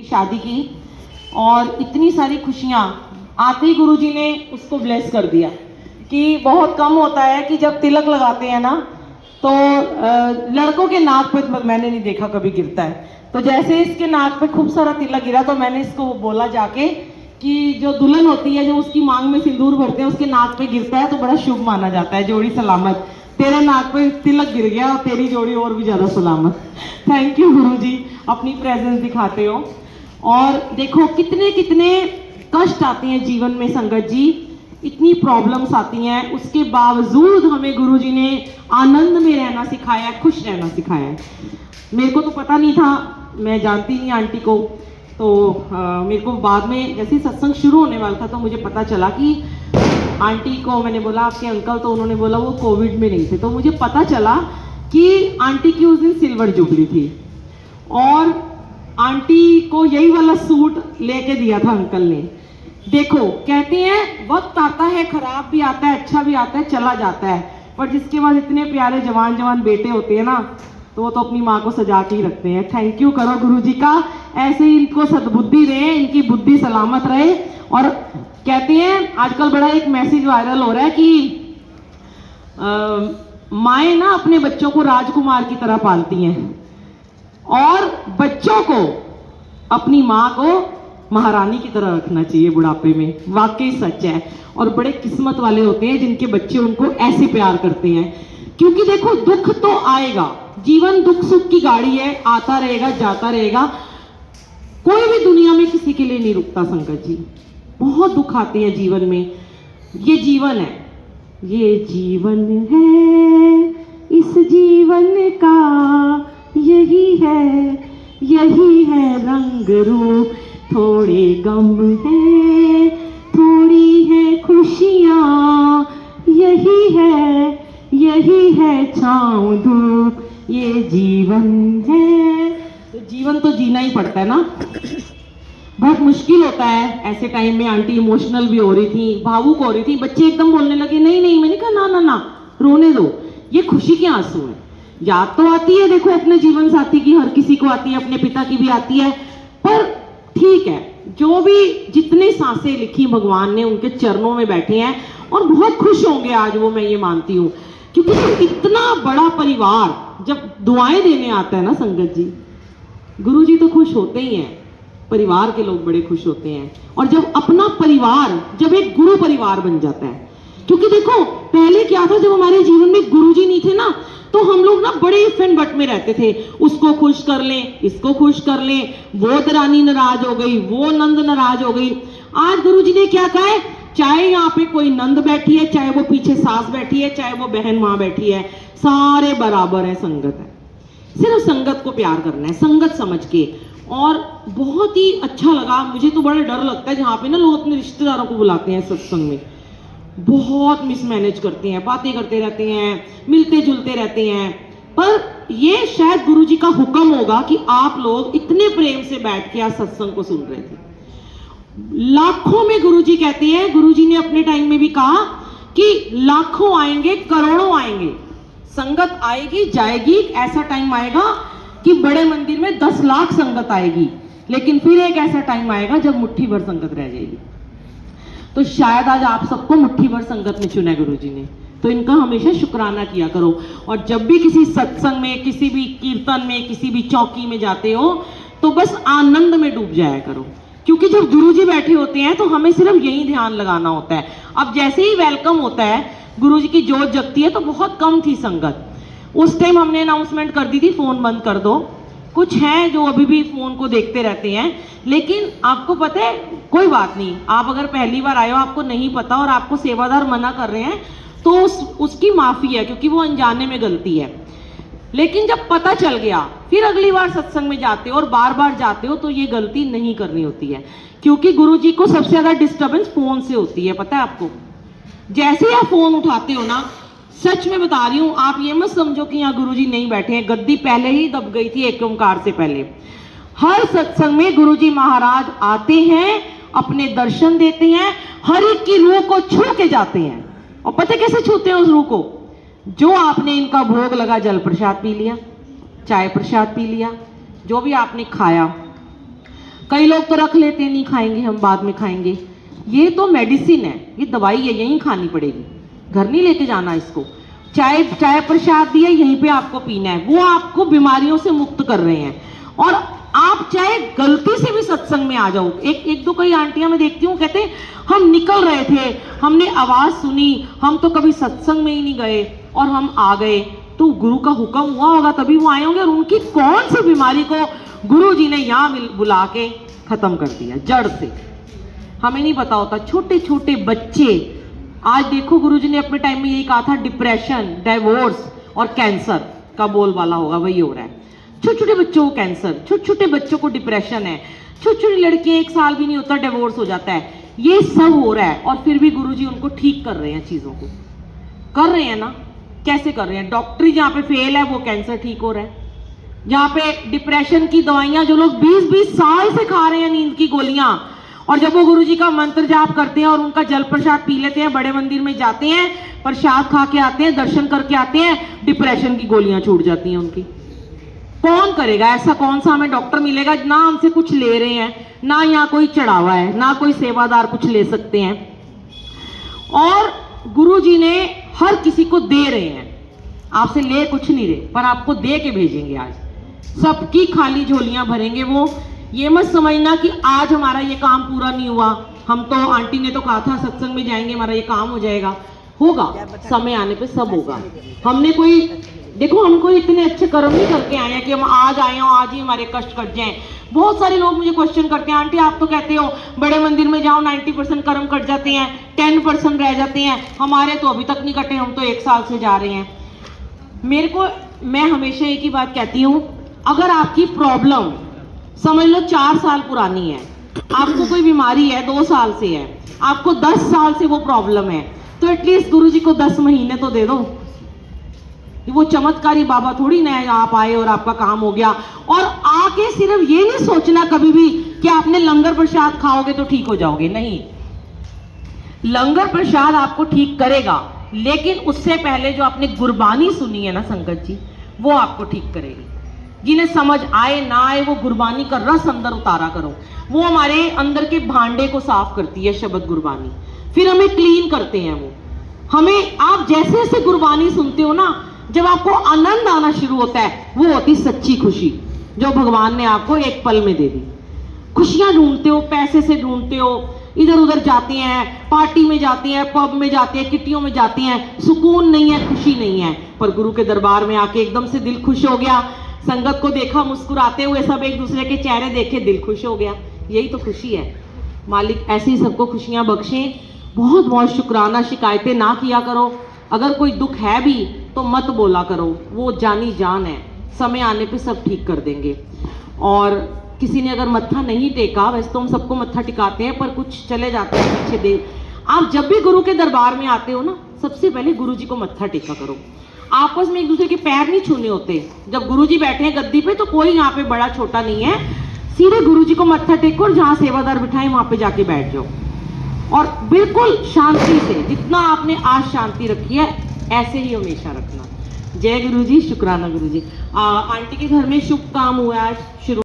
शादी की और इतनी सारी खुशियाँ आते ही गुरुजी ने उसको ब्लेस कर दिया कि बहुत कम होता है कि जब तिलक लगाते हैं ना तो लड़कों के नाक पे मैंने नहीं देखा कभी गिरता है। तो जैसे इसके नाक पे खूब सारा तिलक गिरा तो मैंने इसको बोला जाके कि जो दुल्हन होती है जो उसकी मांग में सिंदूर भरते हैं उसके नाक पे गिरता है तो बड़ा शुभ माना जाता है, जोड़ी सलामत। तेरे नाक पे तिलक गिर गया और तेरी जोड़ी और भी ज़्यादा सलामत। थैंक यू गुरुजी, अपनी प्रेजेंस दिखाते हो। और देखो कितने कितने कष्ट आते हैं जीवन में संगत जी, इतनी प्रॉब्लम्स आती हैं, उसके बावजूद हमें गुरुजी ने आनंद में रहना सिखाया है, खुश रहना सिखाया है। मेरे को तो पता नहीं था, मैं जानती नहीं आंटी को, तो मेरे को बाद में जैसे सत्संग शुरू होने वाला था तो मुझे पता चला कि आंटी को मैंने बोला आपके अंकल, तो उन्होंने बोला वो कोविड में नहीं थे। तो मुझे पता चला कि आंटी की उस दिन सिल्वर जुबली थी और आंटी को यही वाला सूट लेके दिया था अंकल ने। देखो कहते हैं वक्त आता है, खराब भी आता है, अच्छा भी आता है, चला जाता है, पर जिसके पास इतने प्यारे जवान जवान बेटे होते हैं ना तो वो तो अपनी माँ को सजा के ही रखते हैं। थैंक यू करो गुरुजी का, ऐसे ही इनको सद्बुद्धि रहे, इनकी बुद्धि सलामत रहे। और कहते हैं आजकल बड़ा एक मैसेज वायरल हो रहा है कि माएँ ना अपने बच्चों को राजकुमार की तरह पालती हैं और बच्चों को, अपनी माँ को महारानी की तरह रखना चाहिए बुढ़ापे में। वाकई सच है, और बड़े किस्मत वाले होते हैं जिनके बच्चे उनको ऐसे प्यार करते हैं। क्योंकि देखो दुख तो आएगा, जीवन दुख सुख की गाड़ी है, आता रहेगा जाता रहेगा, कोई भी दुनिया में किसी के लिए नहीं रुकता संगत जी। बहुत दुख आते हैं जीवन में, ये जीवन है, ये जीवन है, इस जीवन का यही है रंग रूप, थोड़े गम है, थोड़ी है खुशियाँ, यही है छाँव धूप, ये जीवन है। तो जीवन तो जीना ही पड़ता है ना। बहुत मुश्किल होता है ऐसे टाइम में। आंटी इमोशनल भी हो रही थी, भावुक हो रही थी, बच्चे एकदम बोलने लगे नहीं नहीं, मैंने कहा ना ना ना, रोने दो, ये खुशी के आंसू हैं। याद तो आती है देखो अपने जीवन साथी की, हर किसी को आती है, अपने पिता की भी आती है, पर ठीक है, जो भी जितनी सांसें लिखी भगवान ने उनके चरणों में बैठे हैं और बहुत खुश होंगे आज वो, मैं ये मानती हूँ। क्योंकि इतना बड़ा परिवार जब दुआएं देने आता है ना संगत जी, गुरु जी तो खुश होते ही हैं, परिवार के लोग बड़े खुश होते हैं। और जब अपना परिवार जब एक गुरु परिवार बन जाता है, क्योंकि देखो पहले क्या था, जब हमारे जीवन में गुरु जी नहीं थे ना तो हम लोग ना बड़े इफन बट में रहते थे, उसको खुश कर लें, इसको खुश कर लें, वो दरानी नाराज हो गई, वो नंद नाराज हो गई। आज गुरु जी ने क्या कहा है, चाहे यहाँ पे कोई नंद बैठी है, चाहे वो पीछे सास बैठी है, चाहे वो बहन माँ बैठी है, सारे बराबर है, संगत है। सिर्फ संगत को प्यार करना है, संगत समझ के। और बहुत ही अच्छा लगा, मुझे तो बड़ा डर लगता है जहाँ पे ना लोग अपने रिश्तेदारों को बुलाते हैं सत्संग में, बहुत मिसमैनेज करते हैं, बातें करते रहते हैं, मिलते जुलते रहते हैं। पर ये शायद गुरुजी का हुक्म होगा कि आप लोग इतने प्रेम से बैठ के आज सत्संग को सुन रहे थे। लाखों में गुरुजी कहते हैं, गुरुजी ने अपने टाइम में भी कहा कि लाखों आएंगे, करोड़ों आएंगे, संगत आएगी जाएगी, ऐसा टाइम आएगा कि बड़े मंदिर में 10 लाख संगत आएगी, लेकिन फिर एक ऐसा टाइम आएगा जब मुट्ठी भर संगत रह जाएगी। तो शायद आज आप सबको मुट्ठी भर संगत में चुना गुरुजी ने, तो इनका हमेशा शुक्राना किया करो। और जब भी किसी सत्संग में, किसी भी कीर्तन में, किसी भी चौकी में जाते हो तो बस आनंद में डूब जाया करो, क्योंकि जब गुरुजी बैठे होते हैं तो हमें सिर्फ यही ध्यान लगाना होता है। अब जैसे ही वेलकम होता है, गुरुजी की जोत जगती है, तो बहुत कम थी संगत, उस टाइम हमने अनाउंसमेंट कर दी थी फोन बंद कर दो। कुछ हैं जो अभी भी फोन को देखते रहते हैं, लेकिन आपको पता है कोई बात नहीं, आप अगर पहली बार आए हो, आपको नहीं पता और आपको सेवादार मना कर रहे हैं तो उसकी माफ़ी है, क्योंकि वो अनजाने में गलती है। लेकिन जब पता चल गया, फिर अगली बार सत्संग में जाते हो और बार बार जाते हो तो ये गलती नहीं करनी होती है, क्योंकि गुरुजी को सबसे ज़्यादा डिस्टर्बेंस फ़ोन से होती है, पता है आपको। जैसे ही आप फ़ोन उठाते हो ना, सच में बता रही हूँ, आप ये मत समझो कि यहाँ गुरुजी नहीं बैठे हैं, गद्दी पहले ही दब गई थी एक ओंकार से पहले। हर सत्संग में गुरुजी महाराज आते हैं, अपने दर्शन देते हैं, हर एक की रूह को छू के जाते हैं। और पता कैसे छूते हैं उस रूह को, जो आपने इनका भोग लगा, जल प्रसाद पी लिया, चाय प्रसाद पी लिया, जो भी आपने खाया, कई लोग तो रख लेते हैं, नहीं खाएंगे हम, बाद में खाएंगे। ये तो मेडिसिन है, ये दवाई है, यहीं खानी पड़ेगी, घर नहीं लेके जाना इसको। चाय चाय प्रसाद दिया, यहीं पे आपको पीना है, वो आपको बीमारियों से मुक्त कर रहे हैं। और आप चाहे गलती से भी सत्संग में आ जाओ, एक दो कई आंटियां मैं देखती हूँ कहते हम निकल रहे थे, हमने आवाज सुनी, हम तो कभी सत्संग में ही नहीं गए और हम आ गए, तो गुरु का हुक्म हुआ होगा तभी वो आए होंगे, और उनकी कौन सी बीमारी को गुरु जी ने यहाँ बुला के खत्म कर दिया जड़ से, हमें नहीं पता होता। छोटे छोटे बच्चे, आज देखो गुरुजी ने अपने टाइम में यही कहा था, डिप्रेशन, डाइवोर्स और कैंसर का बोलबाला होगा, वही हो रहा है। छोटे छोटे बच्चों को कैंसर, छोटे छोटे बच्चों को डिप्रेशन है, छोटी छोटी लड़कियां 1 साल भी नहीं होता डिवोर्स हो जाता है, ये सब हो रहा है। और फिर भी गुरुजी उनको ठीक कर रहे हैं, चीजों को कर रहे हैं ना। कैसे कर रहे हैं? डॉक्टरी जहाँ पे फेल है वो कैंसर ठीक हो रहा है, जहाँ पे डिप्रेशन की दवाइयां जो लोग 20-20 साल से खा रहे हैं, नींद की गोलियां, और जब वो गुरुजी का मंत्र जाप करते हैं और उनका जल प्रसाद पी लेते हैं, बड़े मंदिर में जाते हैं, प्रसाद खा के आते हैं, दर्शन करके आते हैं, डिप्रेशन की गोलियां छूट जाती हैं उनकी। कौन करेगा ऐसा? कौन सा हमें डॉक्टर मिलेगा? ना हमसे कुछ ले रहे हैं, ना यहाँ कोई चढ़ावा है, ना कोई सेवादार कुछ ले सकते हैं। और गुरुजी ने हर किसी को दे रहे हैं, आपसे ले कुछ नहीं रहे, पर आपको दे के भेजेंगे। आज सबकी खाली झोलियां भरेंगे वो। ये मत समझना कि आज हमारा ये काम पूरा नहीं हुआ, हम तो, आंटी ने तो कहा था सत्संग में जाएंगे हमारा ये काम हो जाएगा। होगा, समय आने पे सब होगा। हमने कोई, देखो हम कोई इतने अच्छे कर्म नहीं करके आए हैं कि हम आज आए हो आज ही हमारे कष्ट कट जाएं। बहुत सारे लोग मुझे क्वेश्चन करते हैं, आंटी आप तो कहते हो बड़े मंदिर में जाओ 90% कर्म कट जाते हैं, 10% रह जाते हैं, हमारे तो अभी तक नहीं कटे, हम तो 1 साल से जा रहे हैं। मैं हमेशा एक ही बात कहती हूँ, अगर आपकी प्रॉब्लम समझ लो 4 साल पुरानी है, आपको कोई बीमारी है 2 साल से है, आपको 10 साल से वो प्रॉब्लम है, तो एटलीस्ट गुरुजी को 10 महीने तो दे दो। वो चमत्कारी बाबा थोड़ी ना है आप आए और आपका काम हो गया। और आके सिर्फ ये नहीं सोचना कभी भी कि आपने लंगर प्रसाद खाओगे तो ठीक हो जाओगे, नहीं। लंगर प्रसाद आपको ठीक करेगा, लेकिन उससे पहले जो आपने गुरबानी सुनी है ना संगत जी, वो आपको ठीक करेगी। जिन्हें समझ आए ना आए, वो गुरबानी का रस अंदर उतारा करो, वो हमारे अंदर के भांडे को साफ करती है शब्द गुरबानी, फिर हमें क्लीन करते हैं वो हमें। आप जैसे जैसे गुरबानी सुनते हो ना, जब आपको आनंद आना शुरू होता है, वो होती सच्ची खुशी जो भगवान ने आपको एक पल में दे दी। खुशियां ढूंढते हो, पैसे से ढूंढते हो, इधर उधर जाते हैं, पार्टी में जाते हैं, पब में जाते हैं, किट्टियों में जाते हैं, सुकून नहीं है, खुशी नहीं है। पर गुरु के दरबार में आके एकदम से दिल खुश हो गया, संगत को देखा मुस्कुराते हुए, सब एक दूसरे के चेहरे देखे, दिल खुश हो गया। यही तो खुशी है। मालिक ऐसे ही सबको खुशियां बख्शें। बहुत बहुत शुक्राना, शिकायतें ना किया करो। अगर कोई दुख है भी तो मत बोला करो, वो जानी जान है, समय आने पे सब ठीक कर देंगे। और किसी ने अगर मत्था नहीं टेका, वैसे तो हम सबको मत्था टिकाते हैं, पर कुछ चले जाते हैं पीछे देव। आप जब भी गुरु के दरबार में आते हो ना, सबसे पहले गुरु जी को मत्था टेका करो। आपस में एक दूसरे के पैर नहीं छूने होते। जब गुरु जी बैठे हैं गद्दी पे, तो कोई यहाँ पे बड़ा छोटा नहीं है, सीधे गुरु जी को मत्था टेको और जहाँ सेवादार बिठाए वहां पे जाके बैठ जाओ, और बिल्कुल शांति से, जितना आपने आज शांति रखी है ऐसे ही हमेशा रखना। जय गुरु जी, शुक्राना गुरु जी। आंटी के घर में शुभ काम हुआ आज शुरू।